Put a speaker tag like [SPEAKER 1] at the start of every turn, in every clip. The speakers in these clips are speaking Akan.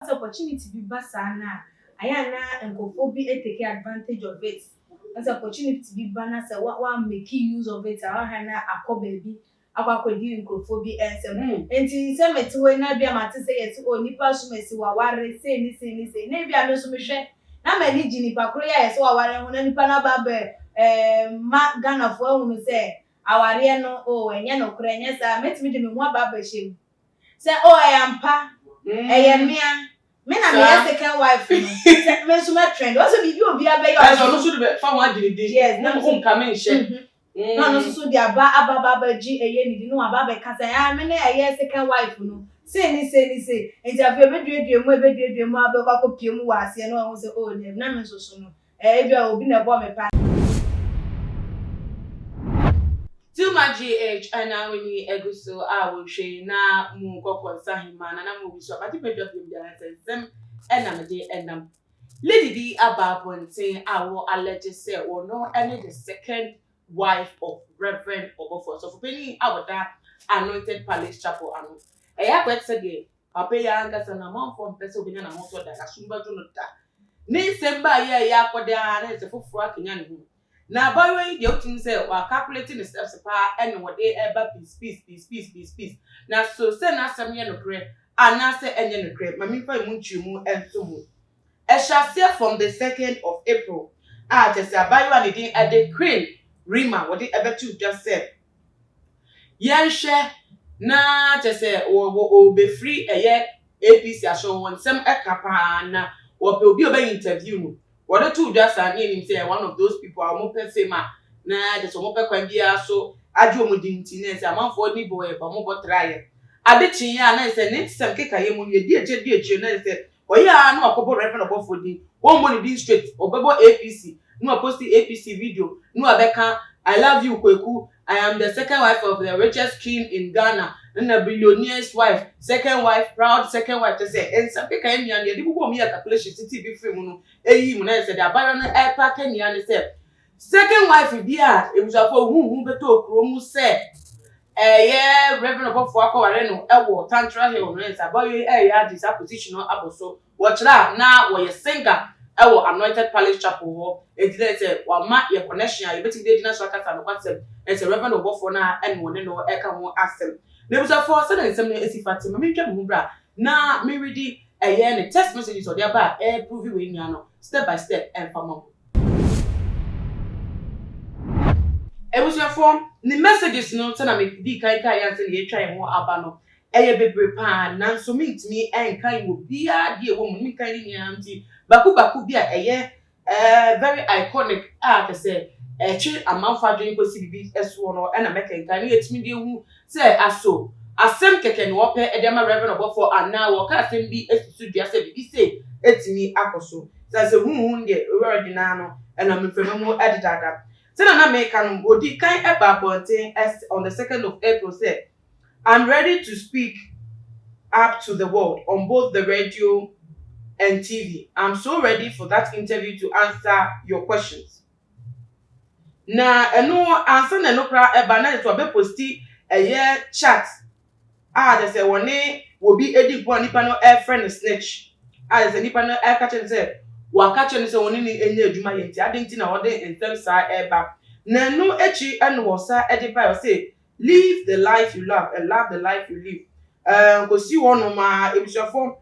[SPEAKER 1] opportunity be basana. Ayana and Kofobi take advantage of it. As opportunity to be banner, say what one make use of it. I hana a co baby. Aqua could do in Kofobi and some. And to some it when I be a matter say it's only person may see what say, maybe I know some share. Now, many Ginny Pacoya, so I want any panababe, Ghana for whom say, our no, oh, and Yano Cranias, I met me to one barber shame. Say, oh, I am pa, I am mere. Men are my second wife. Men so much trend. Also, if you be a baby, I don't know the farm. What did you do? Yes, no home coming. No, no, so the ababa G. A year, no, ababa, because I am a second wife. No, say, and you have ever did your mother, did your mother, you was, and I was old, and never so soon. If you have been a bomb,
[SPEAKER 2] Too much GH and now we need a good so I will share now Mungo Sahi man and I'm moving so I think just them and I'm a day and Lady D about one saying I will allegedly say or no any the second wife of Reverend Obofour. So for penny our that anointed palace chapel and a yakwet said Papa Yangas and a month from Pennsylvania and also that I should not do that. Nay, send by ya and it's a full fracking and now, by the way, the thing say we are calculating the steps apart and what they ever peace. Now, so send us some yen of cream, and now say any yen of cream. Mammy, for munchimu and sumu. I shall say from the 2nd of April. Just a by one again at the cream. Rima, what they ever two just said. Yen share na just say or be free a year APC. I show one some a capana or will be a interview. What the two just are naming say one of those people are more pesema. Nah, there's a more pequambia so I do mudintiness, a month for me boy, but more try. I bet you, and I said, next some cake I am on your dear, and said, oh, yeah, no, a couple reference above for the one money district or Babo APC, no post the APC video, no Abeka, I love you, Kweku. I am the second wife of the richest king in Ghana, and a billionaire's wife, second wife, proud second wife to say, and some cake I am the people who me a calculation city before you. When said the baron air pack and yan said, second wife, dear, it was a for whom the talk room said, yeah, Reverend Obofour Areno, Elwo, Tantra Hill, Rents, a boy, this acquisition or apostle. Watch that now, where you singer, Elwo, anointed palace chapel, it did say, well, mark your connection, you betting the dinner shaka and what's it, and a Reverend Obofour now, and one no Eka won't ask them. There was a force and some as if I me Mubra. Now, me ready a year and text messages or thereby air prove you in Yano, step by step and from it was your form. The messages no tell me di kai answer the try more abano. Eye bebre pan nan so meet me and kai will be a dear woman me kind in auntie. Baku be a very iconic art say a chill a mouth for drink possibly as one and a mecha can it me who say as so. As some keken wape edema Reverend Obofour and now or casting be as to just say it's me akoso. Says a wound the ordinano and I'm from more editor. Then make an body kind of as on the 2nd of April said, I'm ready to speak up to the world on both the radio and TV. I'm so ready for that interview to answer your questions. Now, no answer no banana to be posted a year chat. They say one name will be Eddie Nipano air friend snitch. As a Nipano air catcher said. Wakache nse woni ni enye adwuma ye nti ade nti na wode ensem sa eba na no echi eno wosa edipa say live the life you love and love the life you live go see one ma ebusofo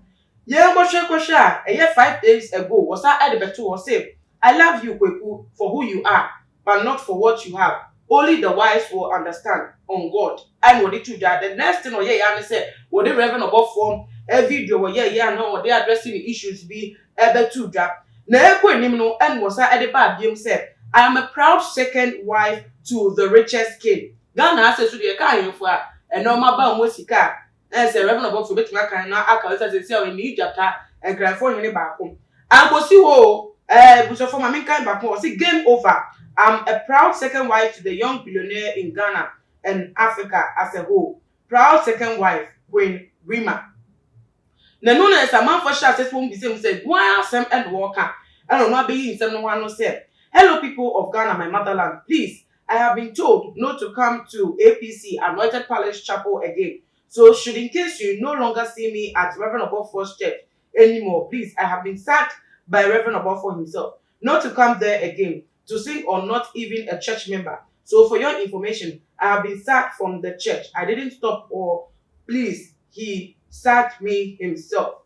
[SPEAKER 2] ye kwhwe a eye 5 days ago wosa edibeto wo say I love you Kweku for who you are but not for what you have. Only the wise will understand on God. And what it you the next thing or say what the Reverend Obofour a video where no they addressing the issues be able to drop. Na ekwe nim no and was at the bad him said, I am a proud second wife to the richest king. Ghana says to the kind for a normal bound wasika. As a Reverend Obofour bet my kind now I say we need data and grand for him back home. I go see wo buso for my kind back home. See game over. I'm a proud second wife to the young billionaire in Ghana and Africa as a whole. Proud second wife, Queen Rima. No as a man for shots won't be same said, why Sam and Walker? I don't know being someone who said, hello people of Ghana, my motherland. Please, I have been told not to come to APC Anointed Palace Chapel again. So should in case you no longer see me at Reverend Obofour's church, anymore. Please, I have been sacked by Reverend Obofour himself not to come there again to sing or not even a church member. So for your information, I have been sacked from the church. I didn't stop or please, he sacked me himself.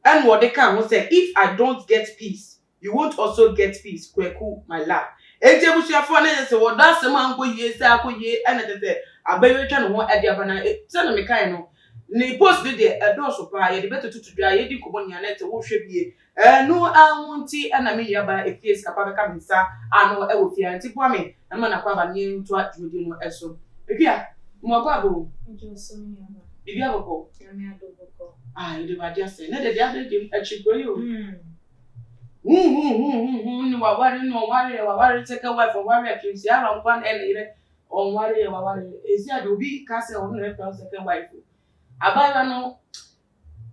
[SPEAKER 2] And what they can say, if I don't get peace, you won't also get peace. Kweku, my love. And you say, for say, what that's the man go ye, say, I go ye, and I better try to want at the abana. Send me kind of. Ni post the door supply, the better to dry, you could want your net to worship ye. No, I won't see, and I mean, you buy a case, a papa coming, sir. I know I will fear and tip me, and man, I have a new to what you do know as so. Yeah, more babu. If you have a call, I do what just say, let the other day at you. Worry, take a wife or worry, you see, I don't want any on worry, is there to be castle on the second wife. Abaya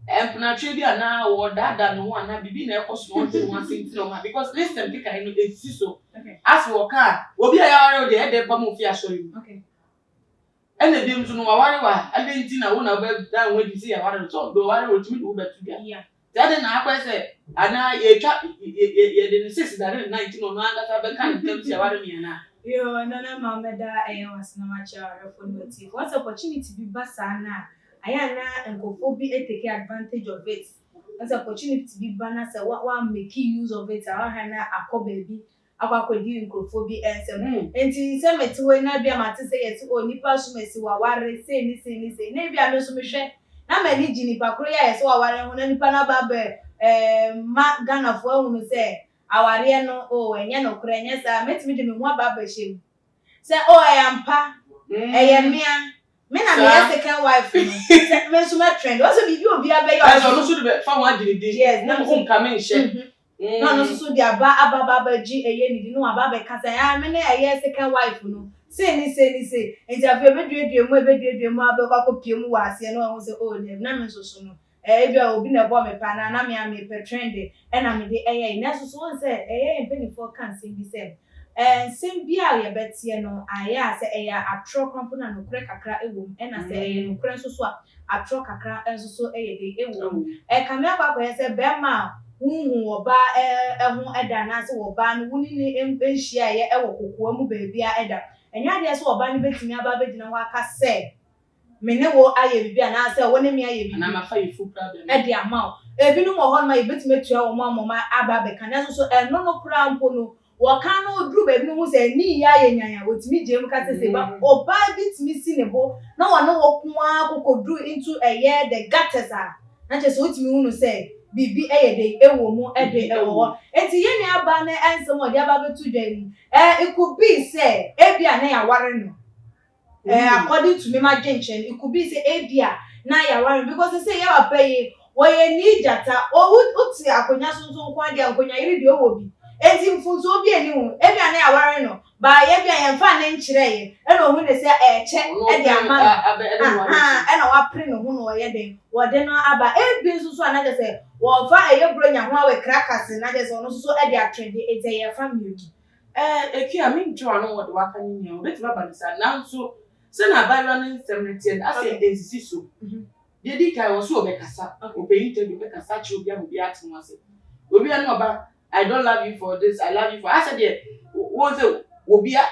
[SPEAKER 2] and Penatrivia now or that no one have been a cost one thing because listen, think I know it's so. As for a car, will be a the head of Pamufia show you.
[SPEAKER 1] Okay.
[SPEAKER 2] And the dims no I didn't know I went down when you see a water talk, though I will do better.
[SPEAKER 1] Yeah.
[SPEAKER 2] That didn't I say, and now you didn't insist that in 1909 that I've been kind of telling you about me now.
[SPEAKER 1] Yo, no, Mamma, I was no much for what opportunity be basana. Ayana and Obofour take advantage of it. As opportunity to be banner, say what one make use of it. Our Hannah, a baby, our could do in Obofour and some. And to some it when I be a matter say it's only person may see what worry say, maybe I know some share. Now, many Ginny Pacoya, so I want any Panababe, Ghana for whom say, our Riano, oh, and Yano Cranias, I met me in one barbership. Say, oh, I am pa, I am mere. Men are the second wife. Men so much trend. Also, if you be a baby, I
[SPEAKER 2] also be found one did yes, no home coming share.
[SPEAKER 1] No, so the Ababa G. A yen, no Ababa Casa. I mean, a year second wife. No, say. And if you ever do your mother, Coco Pium was, you know, I was old, never so soon. If you have been a bomb, pan, and I'm a trendy, and I'm the A. Nasso so said, A. penny for can't sing the same. Same beer, Betsy, no, I say a truck component no crack a crack a womb, and I say no crank so a truck a crack and so a womb. A camera where say Bema, whom or bar a home at Danas or ban, winning in share a woman baby edda. And yet, yes, or banny betting about it in a waka say. Menewo I be an answer when me and I'm a fire full problem at the amount. If you know what my bit met your mamma, Abba can also and no crown pono. Wakano drew baby no say ni ya with me Jim Cass say but or buy bits missing a bow. No one know what could drew into a year the gutters are. Not just what me want say. Bibi a day a woman a day a war. And see any abane and some of the other 2 days. It could be say Abia na warren. According to me my junction, it could be say Abia na ya warren because they say you pay why need data or would see a conya so quite a conya radio will be. Enti mfunso obi anihu ebia na aware no ba ye bia ye mfa na nkyire ye e no hu ne se eche e de ama e na wa pre no hu no ye den wo de no aba e bi nso so na je se wo fa e ye bronya ho awe crackers na je se no so e de atrend e te ye fa mi
[SPEAKER 2] eki a mi ntwa no wo de waka ni o beti baba nsa na nso se na ba ra no 70 ase ensisi so de di kai wo so obekasa obe interview obekasa chi obi amobi atenwase obi anu oba I don't love you for this. I love you for. I said, yeah. What's it? Obia.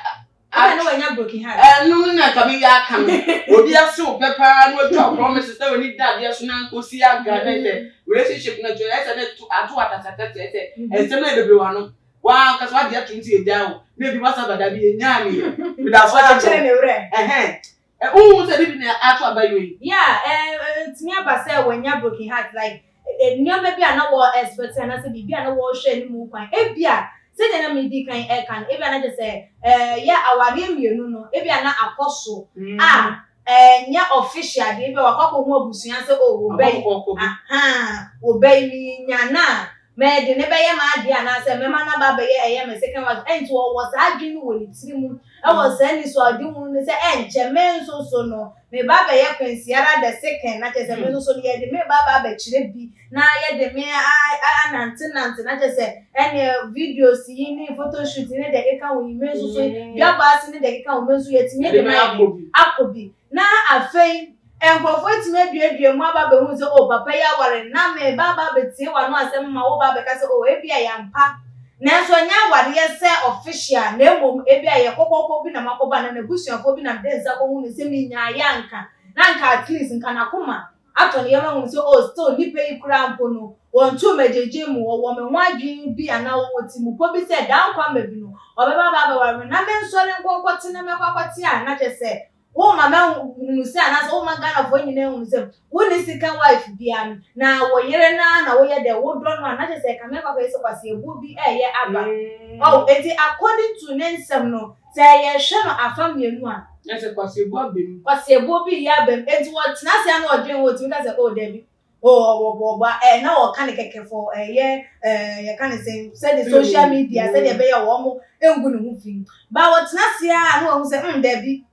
[SPEAKER 1] I know when you're broken heart.
[SPEAKER 2] No, coming. Obia so pepper. No job promises. No need that. Yes, no. Go see a guy. Relationship. No joy. I said to what I said. And some of everyone. Wow, because what they're trying to down. Maybe what's up that be nyami. Without what I'm saying. Oh, said it actually by you.
[SPEAKER 1] Yeah. It's me about say when you're broken heart like. Near maybe I know what experts and I said, be an award share move. Ebia, said an amity kind air can, if I just say, yeah, our name, you know, if you are not apostle. Yeah, official, if you are a couple more bush, answer, oh, obey me, Yana. May the never am idea, and I said, Mamma Baba, I am a second one, and to what was I doing with it? I was sending so I didn't say, and German so no. Me baba ye kwensiara the second na chese me so ye de me baba be chire bi na ye de me anante na chese any videos yi ni photo shoot ni de ke kan wo me so bia ba si ni de ke kan wo me so ye ti me de na akobi na afei enkofo time duadua mu aba be hu se o papa ya ware na me baba betie wa no asem ma wo baba ka se o ebi ayampa nanso nya ware ye se official na emom ebi aye kokoko bi na makoba na busuafo bi na denza ko hu ne se mi nya yanka nanka at least nka na koma atoni yema hu se o still ni pay kura mpo no wontu mejeje mu wo me hwadwin bi ana wo timu ko bi se dan kwa mabi no obeba baba ware na me nsore nkonkoti na me kwakwati a na chese wo mama hu se ana so ma Ghana fo nyina hu se wo ni second wife bia na wo yere na wo ye de wo do no na chese ka me kwakwa se kwase ebu bi eye aba oh eti according to nensem no se ye hwe no afam yenu a
[SPEAKER 2] ese kwase ebu abem
[SPEAKER 1] kwase ebu bi ya abem enti wo tenase ana odwen wo timi ka se oh debi oh na wo kan kekefo ye kan say the social media say the be ya wo mo engu ne hu fi ba wo tenase a na wo say debi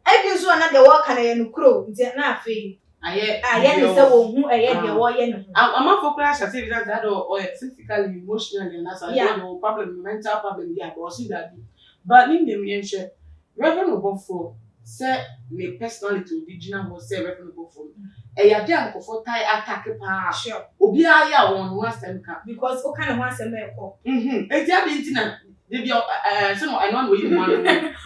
[SPEAKER 1] ebi so na de wo kan ye no kro nti na afi aye ne say wo hu de wo ye ne hu
[SPEAKER 2] amafo kura sha say that or physically emotionally and that's a problem mental problem yeah but see that but nim dem yen hwe Reverend Obofour say me personality original was say Reverend Obofour ya de ankofo tai attack pa
[SPEAKER 1] sure
[SPEAKER 2] obi aya won ho asem ka
[SPEAKER 1] because o kan ho asem e ko
[SPEAKER 2] e dia bi ntina de bi so no eno no yi mo ano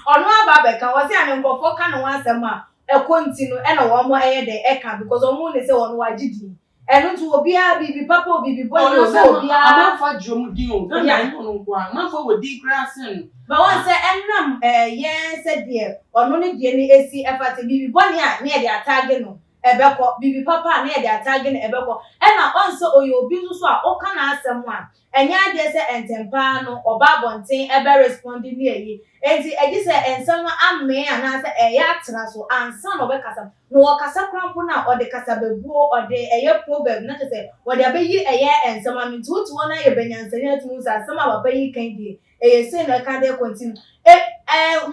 [SPEAKER 1] ono aba be ka wo say an nkofo kan ho asem a e ko ntino e na wo mo eye de e ka because o mo ne say wono wagidi eno to obi a bibi papa obi boy obi a
[SPEAKER 2] amafa drum din o na no nko a amafa wo di grassen
[SPEAKER 1] but one say enam yes said there ono ne die ni esi efate bibi boy a na e de atage no ebeko bibi papa na e de atage no ebeko e na on say oyo obi so a o kan asem a enya de say entempa no oba bonten ebe responding ni eyi enti egi say ensem amme ana say eya atra so ansa no be kasa no o kasa krampo na o de kasa bebuo o de eye proverb na say o de abeyi eye ensem am tutu na ye benyansani atumu sa asem abayi kan die eye say no ka de continue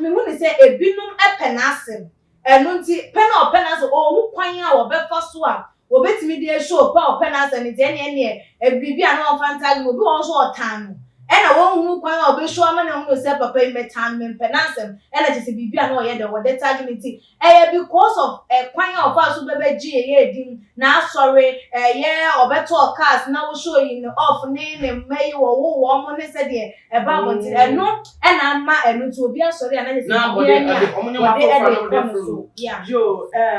[SPEAKER 1] me hu ni say ebinum epenasem enu nti pena openasem o hu kwan a wo be fa so a obetimi de show pa openasem ni de ne bibi a no fantagi obi won so otan no e na won hu kwan a obe show ama na hu say papa yi metan me penasem e na jese bibi a no ye de wo de tag ni ti because of kwan a ofa so bebeji ye din na sorry ye obeto cars na wo show yi no off ni ne mai wo mo ne se de e ba bonti no e na ama enu ti obi asori ana jese
[SPEAKER 2] na body omunyo ma for na de
[SPEAKER 1] yeah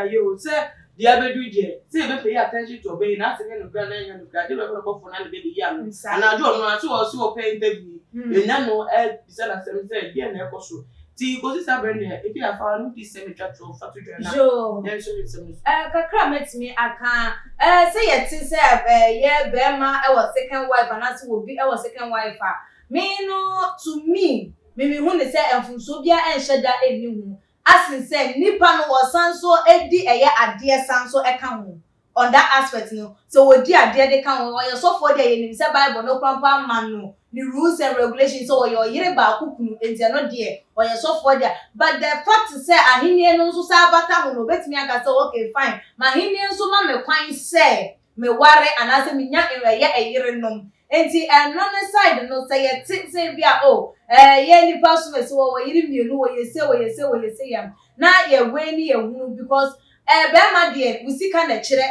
[SPEAKER 2] yo say the abedu je say be pay attention to obey na say no gra na nya no gra de be Obofour na be ya no and adu no na so o pay interview enya no bisa na sem say dia na ekoso ti ko si sabre ne e bi afa no di sem twa to fa to dwa na
[SPEAKER 1] jo
[SPEAKER 2] dem so it sem
[SPEAKER 1] kakra metimi aka say yeti say ye be ma e was second wife and as will be e was second wife me no to me hu ne say enfunso bia enhye da eni hu asin say nipa no wasanso edi eye ade sanso e ka ho on that aspect no so we di ade de ka ho o so for there ye say Bible no pampa man no the rules and regulations so your yire ba kukunu enti no there o so for there but the fact say ahenie no so sa bata ho no betimi aka say okay fine ma ahenie so ma me kwan say me ware anase me nya eye eyire nom enti no side no say ye say bia ye ni pass me so wo yiri mienu wo yese yam na ye we ni ye hunu because be ma de we sika na kire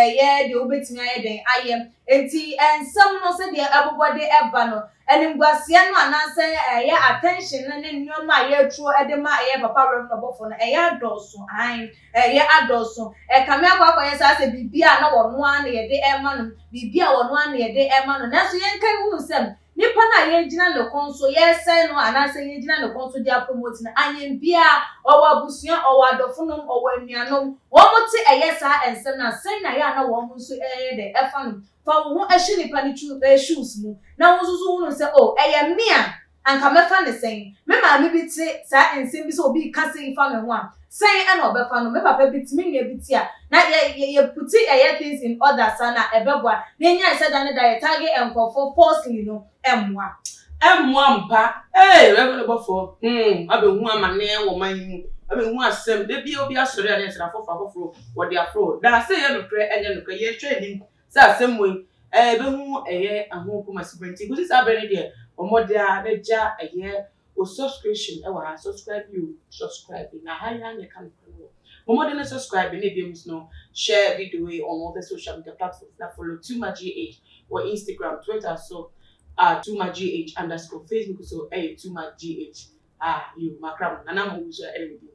[SPEAKER 1] ye de obetimi aye den ayem enti ensem no say de abobode eba no enimguase no anase ye attention na nyoma ye tro edema ye papa Reverend Obofour no ye adoso an ye adoso kame akwa ye say bibia na wo no an ye de ema no bibia wo no an ye de ema no na so ye nkai hunu sem nipa na ye gina le konso ye say no anase ye gina le konso dia promote na anyem bia owo abusuan owo adofonom owo anuanom wo mote eye sa ensem na sen na ya na wo mo so de efa no fa wo ehye nipa ni shoes mu na wo zuzu wo no say eye me a anka mefa ne sen me ma me biti sa ensem bi so obi ka sei fa me ho a sen e na obefa no me papa bitimi nua biti a na ye puti eye things in order sana ebeboa na nya say da ne da ye target enkofo falsely no emwa
[SPEAKER 2] mpa Reverend Obofour abehu amane wo man mu abehu asem de bi obi asori ade sra foforo wo de afro da say ye nokre enye nokre ye hwe nim say asem we behu ahonko masibenti go say abere de omode a beja o subscription e wa subscribe na haya ne kan More than subscribe, and if no share video on all the social media platforms that follow TumaGH or Instagram, Twitter, so TumaGH _ Facebook, so TumaGH. You macram, and I'm always everything.